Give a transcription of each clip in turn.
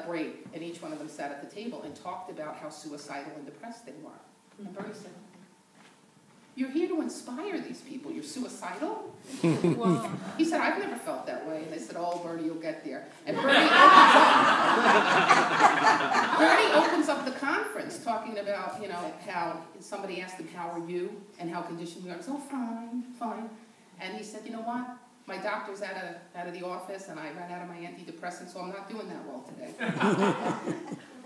a break, and each one of them sat at the table and talked about how suicidal and depressed they were. And Bernie said, "You're here to inspire these people. You're suicidal?" Wow. He said, "I've never felt that way." And they said, "Oh, Bernie, you'll get there." And Bernie opens up the conference talking about, how somebody asked him, "How are you?" and how conditioned we are. He said, "Oh, fine, fine." And he said, "You know what? My doctor's out of the office, and I ran out of my antidepressant, so I'm not doing that well today."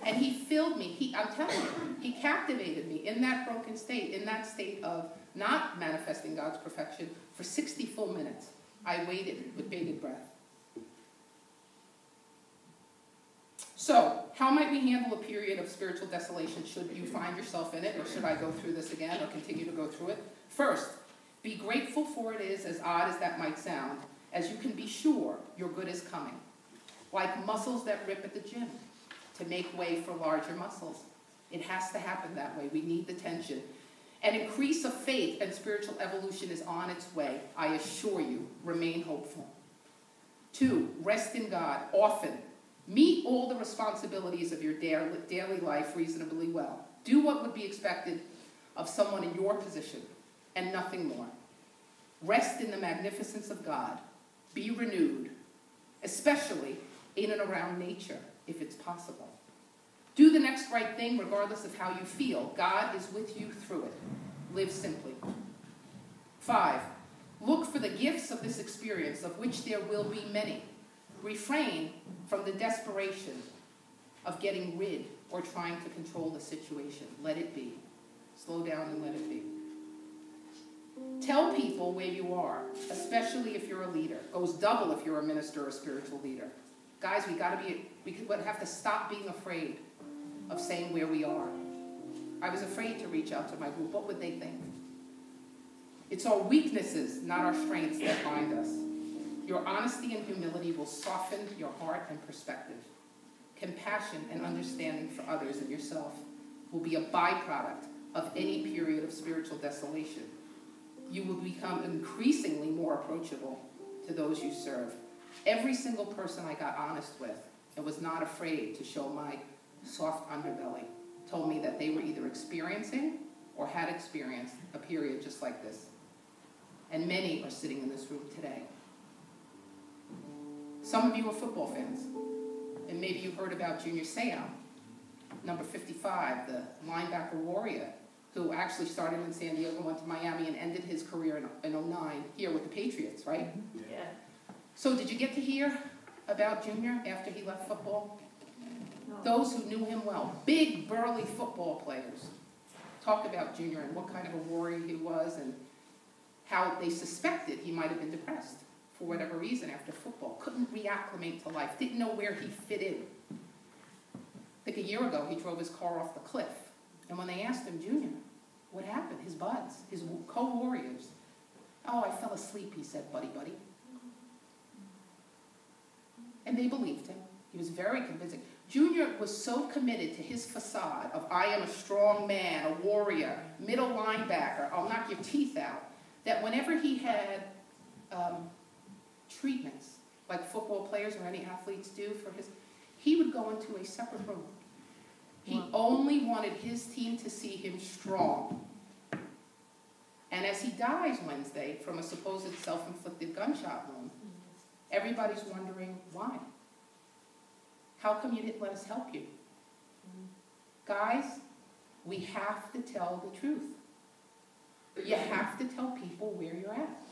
And he filled me. I'm telling you, he captivated me in that broken state, in that state of not manifesting God's perfection for 60 full minutes. I waited with bated breath. So, how might we handle a period of spiritual desolation? Should you find yourself in it, or should I go through this again, or continue to go through it? First, be grateful for it is, as odd as that might sound, as you can be sure your good is coming. Like muscles that rip at the gym to make way for larger muscles. It has to happen that way. We need the tension. An increase of faith and spiritual evolution is on its way. I assure you, remain hopeful. 2, rest in God often. Meet all the responsibilities of your daily life reasonably well. Do what would be expected of someone in your position, and nothing more. Rest in the magnificence of God. Be renewed, especially in and around nature, if it's possible. Do the next right thing regardless of how you feel. God is with you through it. Live simply. 5, look for the gifts of this experience, of which there will be many. Refrain from the desperation of getting rid or trying to control the situation. Let it be. Slow down and let it be. Tell people where you are, especially if you're a leader. Goes double if you're a minister or a spiritual leader. Guys, we have to stop being afraid of saying where we are. I was afraid to reach out to my group. What would they think? It's our weaknesses, not our strengths, that bind us. Your honesty and humility will soften your heart and perspective. Compassion and understanding for others and yourself will be a byproduct of any period of spiritual desolation. You will become increasingly more approachable to those you serve. Every single person I got honest with and was not afraid to show my soft underbelly told me that they were either experiencing or had experienced a period just like this. And many are sitting in this room today. Some of you are football fans, and maybe you heard about Junior Seau, number 55, the linebacker warrior, who actually started in San Diego, went to Miami, and ended his career in 2009 here with the Patriots, right? Yeah. So did you get to hear about Junior after he left football? No. Those who knew him well, big, burly football players, talk about Junior and what kind of a warrior he was and how they suspected he might have been depressed for whatever reason after football. Couldn't reacclimate to life, didn't know where he fit in. I think a year ago he drove his car off the cliff. And when they asked him, "Junior, what happened?" His buds, his co-warriors. "Oh, I fell asleep," he said, buddy. And they believed him. He was very convincing. Junior was so committed to his facade of I am a strong man, a warrior, middle linebacker, I'll knock your teeth out, that whenever he had treatments, like football players or any athletes do for his, he would go into a separate room. He only wanted his team to see him strong. And as he dies Wednesday from a supposed self-inflicted gunshot wound, everybody's wondering why. How come you didn't let us help you? Guys, we have to tell the truth. You have to tell people where you're at.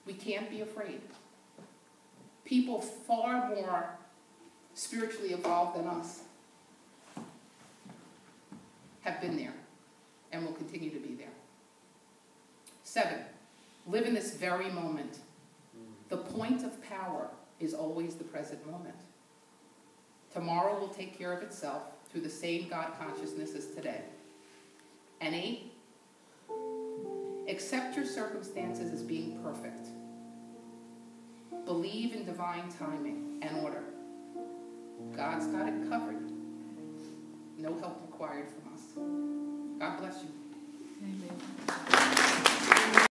We can't be afraid. People far more spiritually evolved than us have been there and will continue to be there. 7, live in this very moment. The point of power is always the present moment. Tomorrow will take care of itself through the same God consciousness as today. And 8, accept your circumstances as being perfect. Believe in divine timing and order. God's got it covered. No help required from us. God bless you. Amen.